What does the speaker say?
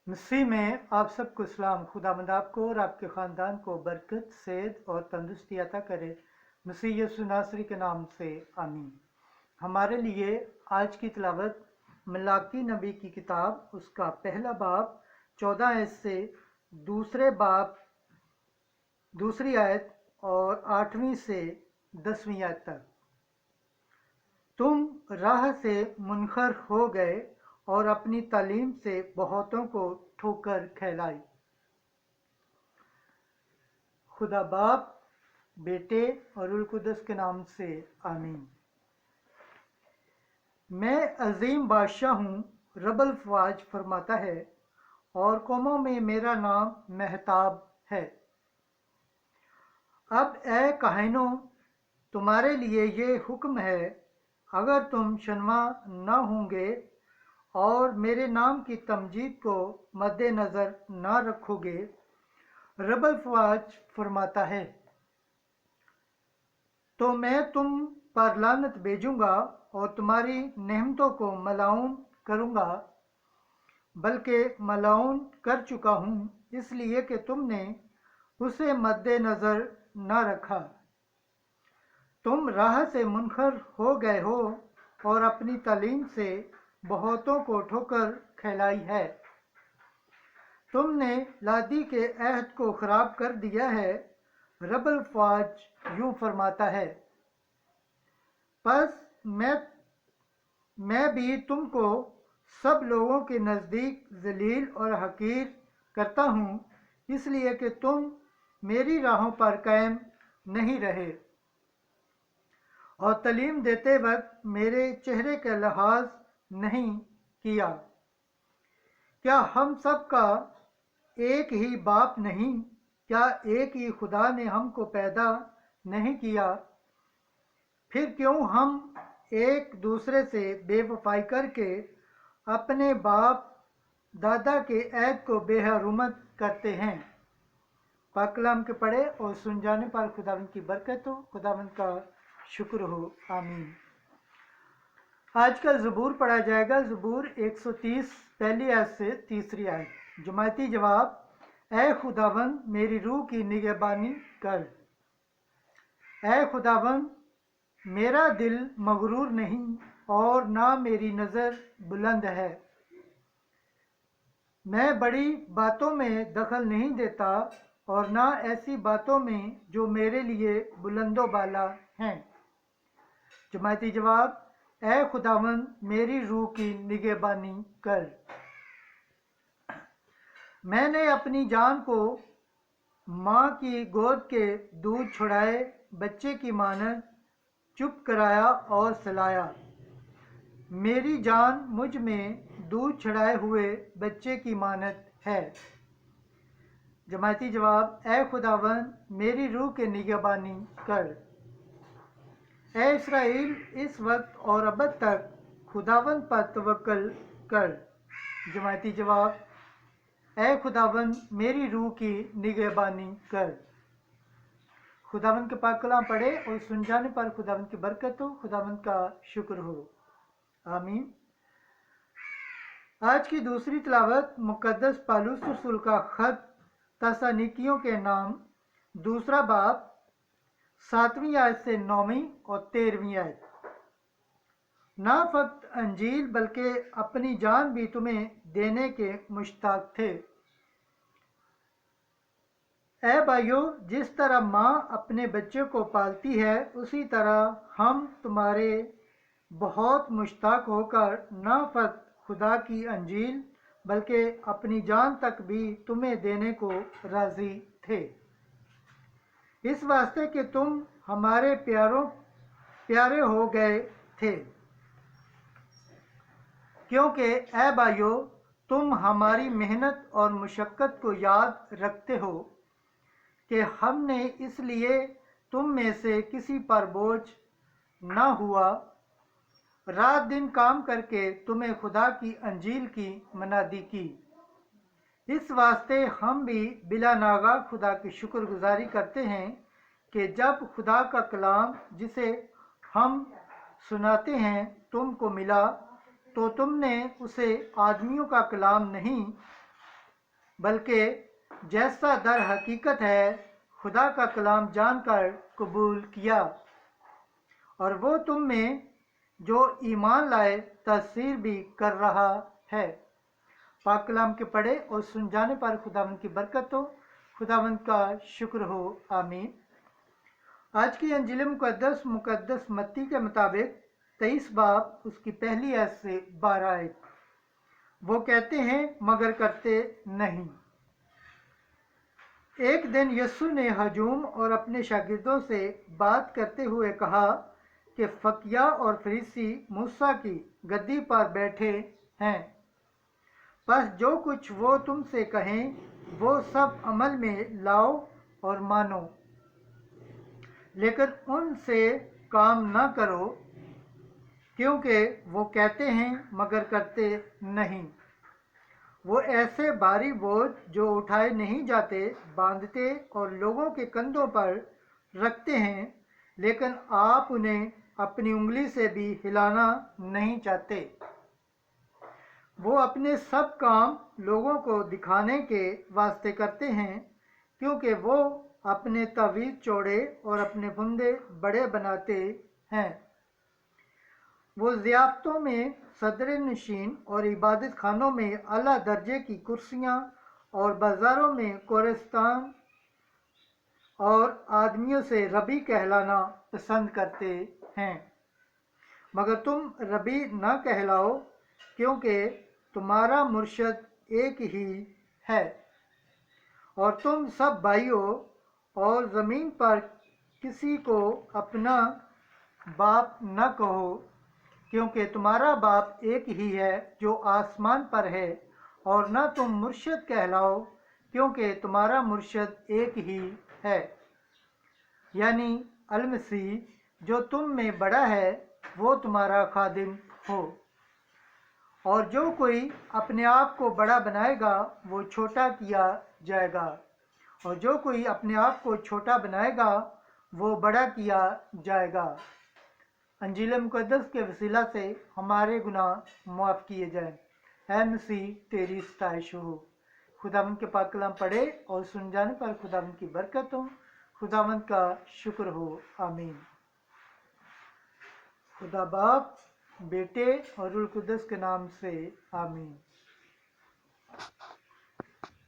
मसीह में आप सबको सलाम। खुदावंद आपको और आपके ख़ानदान को बरकत, सेहत और तंदुरुस्ती अता करे। मसीह यीशु नासरी के नाम से आमीन। हमारे लिए आज की तिलावत मलाकी नबी की किताब, उसका पहला बाब 14 आयत से दूसरे बाब दूसरी आयत और 8वीं से 10वीं आयत तक। तुम राह से मुनखर हो गए और अपनी तालीम से बहुतों को ठोकर खिलाई। खुदा बाप, बेटे और रूह कुदस के नाम से आमीन। मैं अजीम बादशाह हूँ, रबल फवाज फरमाता है, और कौमों में मेरा नाम महताब है। अब ए काहिनों, तुम्हारे लिए ये हुक्म है, अगर तुम शर्मा न होंगे और मेरे नाम की तमजीद को मद्देनज़र न रखोगे, रबल फवाज फरमाता है, तो मैं तुम पर लानत भेजूंगा और तुम्हारी नेमतों को मलाउन करूंगा, बल्कि मलाउन कर चुका हूँ, इसलिए कि तुमने उसे मद्देनज़र न रखा। तुम राह से मुनखर हो गए हो और अपनी तालीम से बहुतों को ठोकर खिलाई है। तुमने लादी के अहद को खराब कर दिया है, रबल फवाज यूं फरमाता है। बस मैं भी तुमको सब लोगों के नज़दीक जलील और हकीर करता हूँ, इसलिए कि तुम मेरी राहों पर कायम नहीं रहे और तालीम देते वक्त मेरे चेहरे का लिहाज नहीं किया। क्या हम सब का एक ही बाप नहीं? क्या एक ही खुदा ने हमको पैदा नहीं किया? फिर क्यों हम एक दूसरे से बेवफाई करके अपने बाप दादा के ऐद को बेहरमत करते हैं? पाक कलाम के पढ़े और सुन जाने पर खुदावंद की बरकत हो, खुदावंद का शुक्र हो, आमीन। आज का ज़बूर पढ़ा जाएगा, ज़बूर 130 पहली आयत से तीसरी आयत। जमायती जवाब, ऐ खुदावंद मेरी रूह की निगहबानी कर। ऐ खुदावंद, मेरा दिल मगरूर नहीं और ना मेरी नज़र बुलंद है। मैं बड़ी बातों में दखल नहीं देता और ना ऐसी बातों में जो मेरे लिए बुलंदो बाला हैं। जमायती जवाब, ऐ खुदावंद मेरी रूह की निगहबानी कर। मैंने अपनी जान को माँ की गोद के दूध छुड़ाए बच्चे की मानद चुप कराया और सलाया। मेरी जान मुझ में दूध छड़ाए हुए बच्चे की मानद है। जमायती जवाब, ऐ खुदावंद मेरी रूह के निगहबानी कर। ऐ इसराइल, इस वक्त और अब तक खुदावंद पर तवक्कल कर। जमायती जवाब, ऐ खुदावंद मेरी रूह की निगहबानी कर। खुदावंद के पाक कलाम पढ़े और सुन जाने पर खुदावंद की बरकत हो, खुदावंद का शुक्र हो, आमीन। आज की दूसरी तिलावत मुकद्दस पालूस रसूल का खत तस्सलुनीकियों के नाम, दूसरा बाब 7वीं आयत से 9वीं और 13वीं आयत। ना फक्त अंजील बल्कि अपनी जान भी तुम्हें देने के मुश्ताक थे। ऐ भाइयों, जिस तरह माँ अपने बच्चे को पालती है, उसी तरह हम तुम्हारे बहुत मुश्ताक होकर ना फक्त खुदा की अंजील बल्कि अपनी जान तक भी तुम्हें देने को राजी थे, इस वास्ते कि तुम हमारे प्यारे हो गए थे। क्योंकि ऐ भाइयों, तुम हमारी मेहनत और मुशक्क़त को याद रखते हो कि हमने इसलिए तुम में से किसी पर बोझ न हुआ, रात दिन काम करके तुम्हें खुदा की अंजील की मनादी की। इस वास्ते हम भी बिला नागा खुदा की शुक्रगुजारी करते हैं कि जब खुदा का कलाम जिसे हम सुनाते हैं तुमको मिला, तो तुमने उसे आदमियों का कलाम नहीं बल्कि जैसा दर हकीकत है खुदा का कलाम जानकर कबूल किया, और वो तुम में जो ईमान लाए तासीर भी कर रहा है। पाक कलाम के पढ़े और सुन जाने पर खुदावंद की बरकत हो, खुदावंद का शुक्र हो, आमीन। आज की अंजील मुकद्दस मत्ती के मुताबिक 23 बाब उसकी पहली आयत से 12 आयत, वो कहते हैं मगर करते नहीं। एक दिन यीशु ने हजूम और अपने शागिर्दों से बात करते हुए कहा कि फकिया और फरीसी मूसा की गद्दी पर बैठे हैं, बस जो कुछ वो तुमसे कहें वो सब अमल में लाओ और मानो, लेकिन उनसे काम न करो, क्योंकि वो कहते हैं मगर करते नहीं। वो ऐसे भारी बोझ जो उठाए नहीं जाते बांधते और लोगों के कंधों पर रखते हैं, लेकिन आप उन्हें अपनी उंगली से भी हिलाना नहीं चाहते। वो अपने सब काम लोगों को दिखाने के वास्ते करते हैं, क्योंकि वो अपने तावीज़ चौड़े और अपने फंदे बड़े बनाते हैं। वो ज़ियाफ़तों में सदर नशीन और इबादत खानों में आला दर्जे की कुर्सियाँ और बाज़ारों में कोरस्तान और आदमियों से रबी कहलाना पसंद करते हैं, मगर तुम रबी न कहलाओ, क्योंकि तुम्हारा मुर्शद एक ही है, और तुम सब भाइयों, और ज़मीन पर किसी को अपना बाप न कहो, क्योंकि तुम्हारा बाप एक ही है जो आसमान पर है, और न तुम मुर्शद कहलाओ, क्योंकि तुम्हारा मुर्शद एक ही है, यानी अल-मसीह। जो तुम में बड़ा है वो तुम्हारा खादिम हो, और जो कोई अपने आप को बड़ा बनाएगा वो छोटा किया जाएगा, और जो कोई अपने आप को छोटा बनाएगा वो बड़ा किया जाएगा। अंजील मुकद्दस के वसीला से हमारे गुनाह माफ़ किए जाएं। ऐ मसीह तेरी सताइश हो। खुदावंद के पाक कलाम पढ़े और सुन जाने पर खुदावंद की बरकत हो, खुदावंद का शुक्र हो, आमीन। खुदा बाप, बेटे और रूह कुद्दस के नाम से, आमीन।